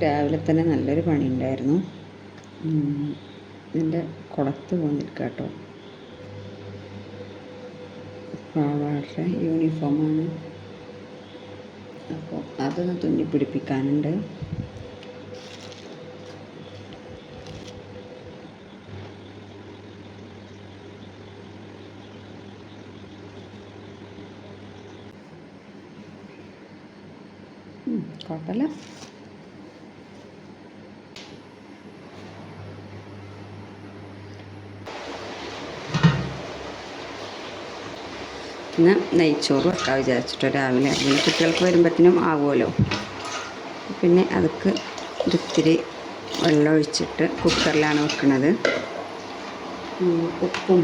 രാവിലെ തന്നെ നല്ലൊരു പണി ഉണ്ടായിരുന്നു. ഇതിൻ്റെ കുളത്ത് പോന്നിരിക്കുക കേട്ടോ. പാവാടയുടെ യൂണിഫോമാണ്. അപ്പോൾ അതൊന്ന് തുന്നി പിടിപ്പിക്കാനുണ്ട്. കുഴപ്പമില്ല. പിന്നെ നെയ്ച്ചോറ് വെക്കാൻ വിചാരിച്ചിട്ടോ രാവിലെ. അല്ലെങ്കിൽ കുട്ടികൾക്ക് വരുമ്പോഴത്തേനും ആവുമല്ലോ. പിന്നെ അതൊക്കെ ഒരിത്തിരി വെള്ളം ഒഴിച്ചിട്ട് കുക്കറിലാണ് വെക്കുന്നത്. ഉപ്പും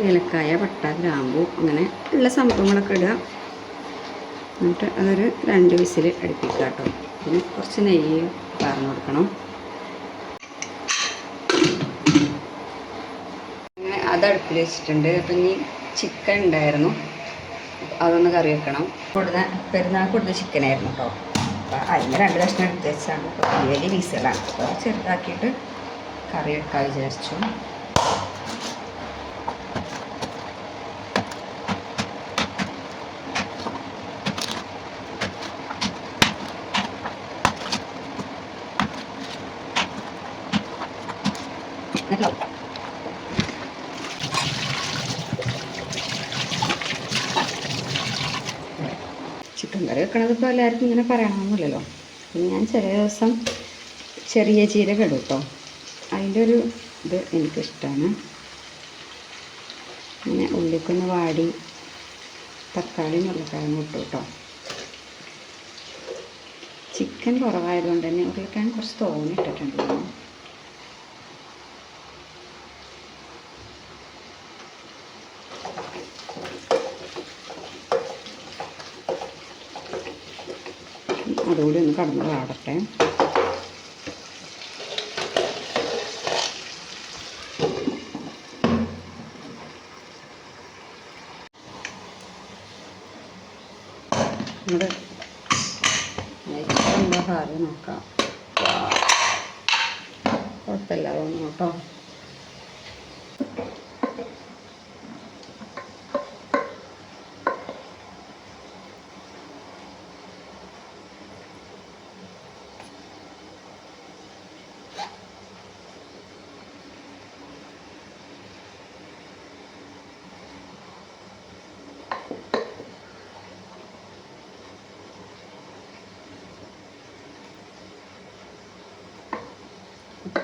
ഏലക്കായ, പട്ട, ഗ്രാമ്പു അങ്ങനെ ഉള്ള സംഭവങ്ങളൊക്കെ ഇടുക. എന്നിട്ട് അതൊരു 2 വിസിൽ അടുപ്പിക്കുക കേട്ടോ. പിന്നെ കുറച്ച് നെയ്യ് പാർന്ന് കൊടുക്കണം. അങ്ങനെ അത് അടുപ്പിൽ വെച്ചിട്ടുണ്ട്. അപ്പം ഇനി ചിക്കൻ ഉണ്ടായിരുന്നു, അതൊന്ന് കറി വെക്കണം. പെരുന്നാൾ കൊടുത്ത ചിക്കനായിരുന്നു കേട്ടോ. അപ്പോൾ അതിന് 2 കഷ്ണം എടുത്ത് വെച്ചാണ്. വലിയ വലിയ പീസുകളാണ്. അപ്പോൾ ചെറുതാക്കിയിട്ട് കറി വെക്കാൻ വിചാരിച്ചു. ചിക്കൻ കറി വെക്കണത് ഇപ്പോൾ എല്ലാവർക്കും ഇങ്ങനെ പറയണമെന്നില്ലല്ലോ. പിന്നെ ഞാൻ ചില ദിവസം ചെറിയ ജീരകം ഇടും കേട്ടോ. അതിൻ്റെ ഒരു ഇത് എനിക്കിഷ്ടമാണ്. പിന്നെ ഉള്ളിക്കൊന്ന് വാടി തക്കാളിയും ഉരുളക്കിഴങ്ങും ഇട്ടു കേട്ടോ. ചിക്കൻ കുറവായതുകൊണ്ട് തന്നെ ഉരുളക്കിഴങ്ങ് കുറച്ച് തോന്നിട്ടിട്ടുണ്ടല്ലോ. അതുകൂടി ഒന്ന് കടന്ന് വാടട്ടെ. നമ്മുടെ നെയ്ച്ചോറിൻ്റെ കാര്യം നോക്കാം. കുഴപ്പമില്ല തോന്നുന്നു കേട്ടോ.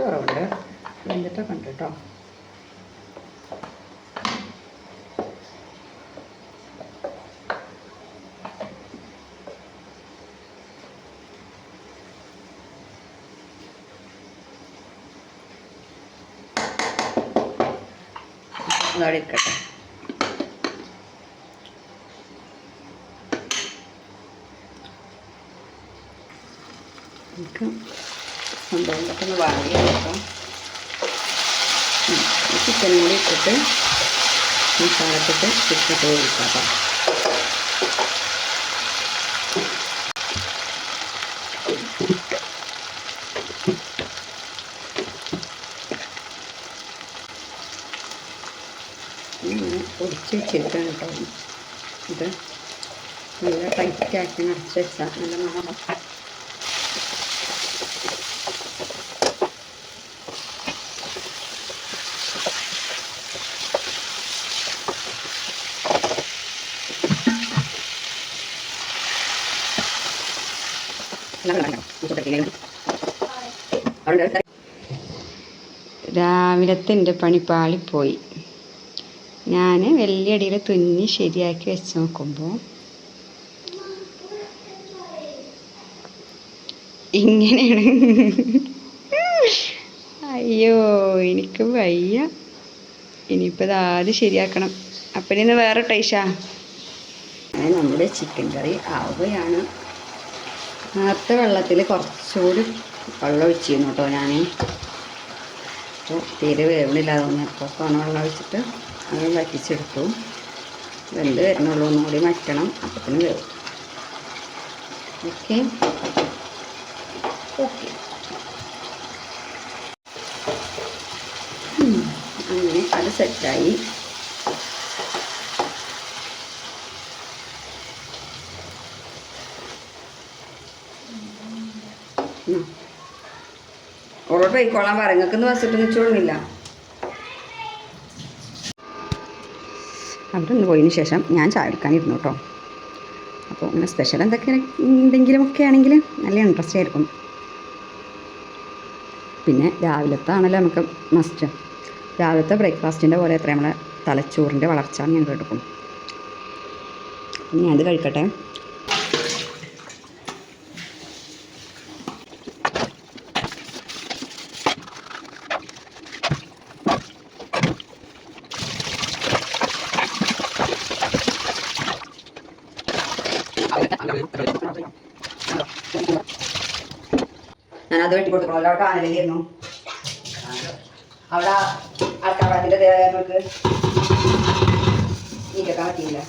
കുറവുണ്ട്, വെന്തിട്ടൊക്കെ ഉണ്ട് കേട്ടോ. അതവിടെ ഇരിക്കട്ടെ. നമുക്ക് സംഭവങ്ങളൊക്കെ ഒന്ന് വാങ്ങി നോക്കാം. ചിക്കനും കൂടി ഇട്ടിട്ട് മസാലത്തിട്ട് ചിക്കൻ ഒഴിക്കാം. ഇങ്ങനെ പൊടിച്ച് വെച്ചിരിക്കുകയാണ് കേട്ടോ. ഇത് നല്ല ടൈറ്റാക്കി നിറച്ച് വെച്ചാൽ നല്ല മണം. രാവിലത്തെ എൻ്റെ പണി പാളിപ്പോയി. ഞാൻ വലിയ അടിയിൽ തുന്നി ശരിയാക്കി വെച്ച് നോക്കുമ്പോൾ ഇങ്ങനെയാണ്. അയ്യോ, എനിക്ക് വയ്യ. ഇനിയിപ്പോൾ ഇത് ആദ്യം ശരിയാക്കണം. അപ്പം ഇന്ന് വേറെ ടൈഷാ. നമ്മുടെ ചിക്കൻ കറി ആവുകയാണ്. നേരത്തെ വെള്ളത്തിൽ കുറച്ചുകൂടി വെള്ളം ഒഴിച്ചിരുന്നു കേട്ടോ ഞാൻ. അപ്പോൾ തീരെ വേവണില്ല തോന്നിയപ്പോൾ വെള്ളം ഒഴിച്ചിട്ട് അത് വറ്റിച്ചെടുത്തു. വെന്ത് വരുന്നുള്ളൂ, ഒന്നും കൂടി വറ്റണം, അപ്പത്തിന് വേവും. Okay, okay. അങ്ങനെ അത് സെറ്റായി. ഓളോട് പോയിക്കോളാൻ പറ, നിങ്ങൾക്കൊന്ന് വസിട്ട് നിച്ചോളുന്നില്ല. അവിടെ ഒന്ന് പോയതിന് ശേഷം ഞാൻ ചായ എടുക്കാനിരുന്നു കേട്ടോ. അപ്പോൾ അങ്ങനെ സ്പെഷ്യൽ എന്തെങ്കിലുമൊക്കെ ആണെങ്കിൽ നല്ല ഇൻട്രസ്റ്റ് ആയിരിക്കും. പിന്നെ രാവിലത്താണല്ലോ നമുക്ക് മസ്റ്റ്. രാവിലത്തെ ബ്രേക്ക്ഫാസ്റ്റിൻ്റെ പോലെ എത്ര നമ്മളെ തലച്ചോറിൻ്റെ വളർച്ച ഞാൻ കേട്ടിരിക്കും. ഞാൻ അത് കഴിക്കട്ടെ. ഞാനത് വെട്ടി കൊടുക്കണമല്ലോ. അവിടെ കാനലിരുന്നു, അവിടെ അടക്കാപ്പാടത്തിൻ്റെ നമുക്ക് നീക്കാൻ പറ്റിയില്ല.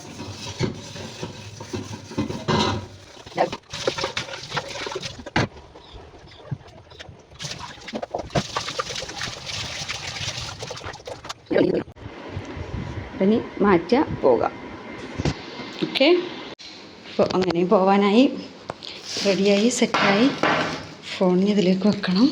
ഇനി മാറ്റുക, പോകാം. ഓക്കെ. അപ്പോൾ അങ്ങനെ പോവാനായി റെഡിയായി സെറ്റായി. ഫോണിന് ഇതിലേക്ക് വെക്കണം.